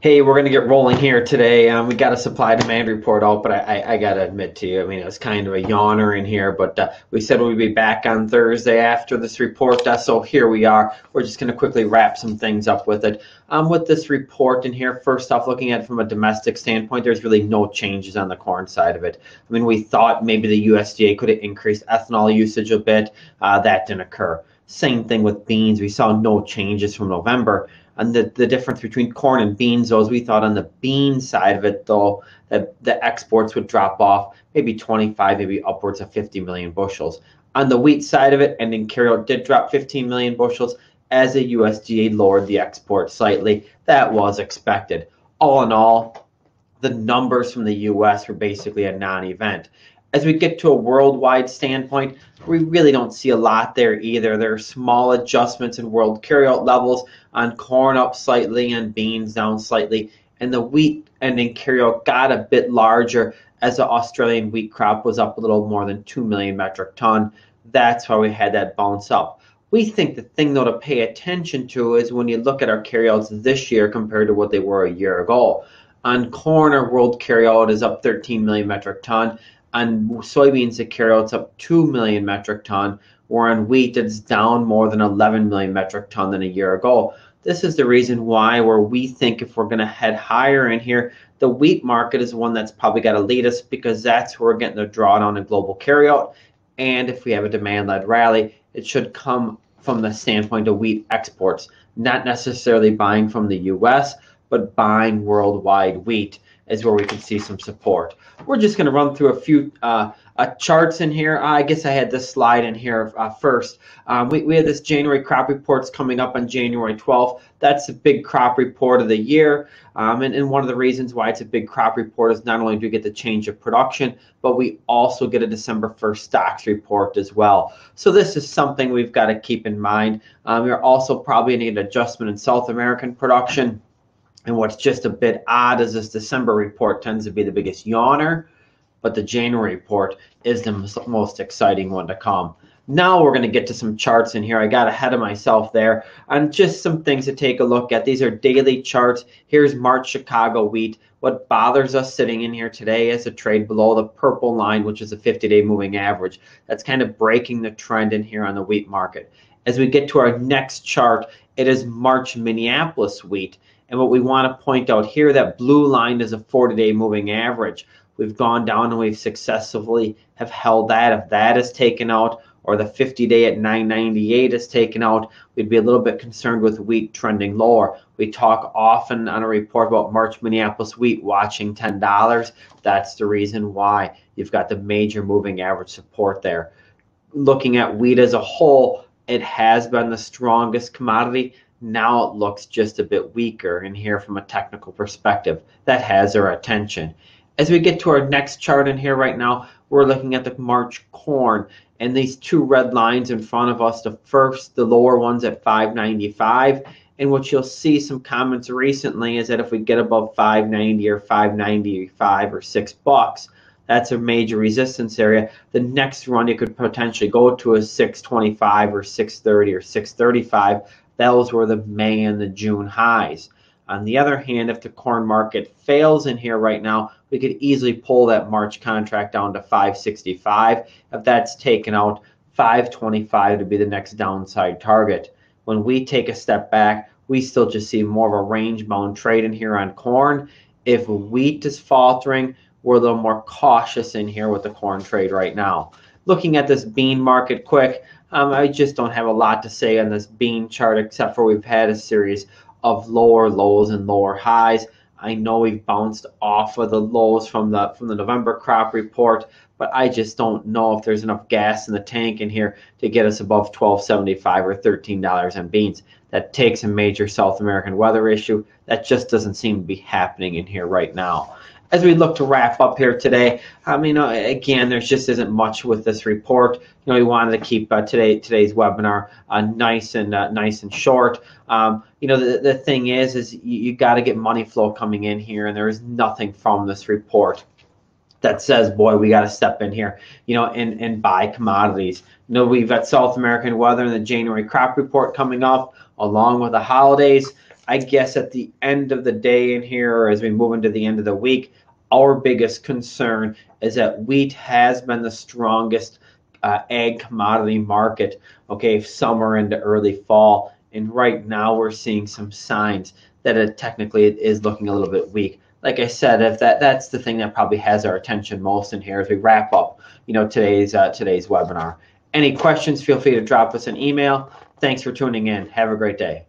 Hey, we're going to get rolling here today. We got a supply demand report out, but I got to admit to you, I mean, it was kind of a yawner in here, but we said we'd be back on Thursday after this report, so here we are. We're just going to quickly wrap some things up with it. With this report in here, first off, looking at it from a domestic standpoint, there's really no changes on the corn side of it. I mean, we thought maybe the USDA could have increased ethanol usage a bit. That didn't occur. Same thing with beans. We saw no changes from November. And the difference between corn and beans, though, is we thought on the bean side of it, though, that the exports would drop off maybe 25, maybe upwards of 50 million bushels. On the wheat side of it, ending carryout did drop 15 million bushels as the USDA lowered the export slightly. That was expected. All in all, the numbers from the U.S. were basically a non-event. As we get to a worldwide standpoint, we really don't see a lot there either. There are small adjustments in world carryout levels on corn up slightly and beans down slightly. And the wheat ending carryout got a bit larger as the Australian wheat crop was up a little more than 2 million metric ton. That's why we had that bounce up. We think the thing, though, to pay attention to is when you look at our carryouts this year compared to what they were a year ago. On corn, our world carryout is up 13 million metric ton. On soybeans, the carryout's up 2 million metric ton, where on wheat it's down more than 11 million metric ton than a year ago. This is the reason why where we think if we're going to head higher in here, the wheat market is one that's probably got to lead us because that's where we're getting the drawdown in global carryout. And if we have a demand-led rally, it should come from the standpoint of wheat exports, not necessarily buying from the U.S., but buying worldwide wheat is where we can see some support. We're just going to run through a few charts in here. I guess I had this slide in here first. We had this January crop reports coming up on January 12th. That's a big crop report of the year. And one of the reasons why it's a big crop report is not only do we get the change of production, but we also get a December 1st stocks report as well. So this is something we've got to keep in mind. You're also probably going to get an adjustment in South American production. And what's just a bit odd is this December report tends to be the biggest yawner, but the January report is the most exciting one to come. Now we're going to get to some charts in here. I got ahead of myself there on just some things to take a look at. These are daily charts. Here's March Chicago wheat. What bothers us sitting in here today is a trade below the purple line, which is a 50-day moving average. That's kind of breaking the trend in here on the wheat market. As we get to our next chart, it is March Minneapolis wheat. And what we want to point out here, that blue line is a 40-day moving average. We've gone down and we've successfully have held that. If that is taken out or the 50-day at 998 is taken out, we'd be a little bit concerned with wheat trending lower. We talk often on a report about March Minneapolis wheat watching $10. That's the reason why you've got the major moving average support there. Looking at wheat as a whole, it has been the strongest commodity. Now it looks just a bit weaker in here from a technical perspective. That has our attention. As we get to our next chart in here right now, we're looking at the March corn and these two red lines in front of us. The lower one's at 595. And what you'll see some comments recently is that if we get above 590 or 595 or $6, that's a major resistance area. The next run you could potentially go to is 625 or 630 or 635. Those were the May and the June highs. On the other hand, if the corn market fails in here right now, we could easily pull that March contract down to 565. If that's taken out, 525 to be the next downside target. When we take a step back, we still just see more of a range-bound trade in here on corn. If wheat is faltering, we're a little more cautious in here with the corn trade right now. Looking at this bean market quick, I just don't have a lot to say on this bean chart except for we've had a series of lower lows and lower highs. I know we've bounced off of the lows from the November crop report, but I just don't know if there's enough gas in the tank in here to get us above $12.75 or $13 on beans. That takes a major South American weather issue. That just doesn't seem to be happening in here right now. As we look to wrap up here today, again, there just isn't much with this report. We wanted to keep today's webinar nice and short. The thing is you got to get money flow coming in here, and there is nothing from this report. that says, boy, we got to step in here, and buy commodities. We've got South American weather and the January crop report coming up along with the holidays. I guess at the end of the day in here, or as we move into the end of the week, our biggest concern is that wheat has been the strongest ag commodity market, okay, summer into early fall. And right now we're seeing some signs that it technically is looking a little bit weak. Like I said, if that's the thing that probably has our attention most in here as we wrap up, today's webinar. Any questions, feel free to drop us an email. Thanks for tuning in. Have a great day.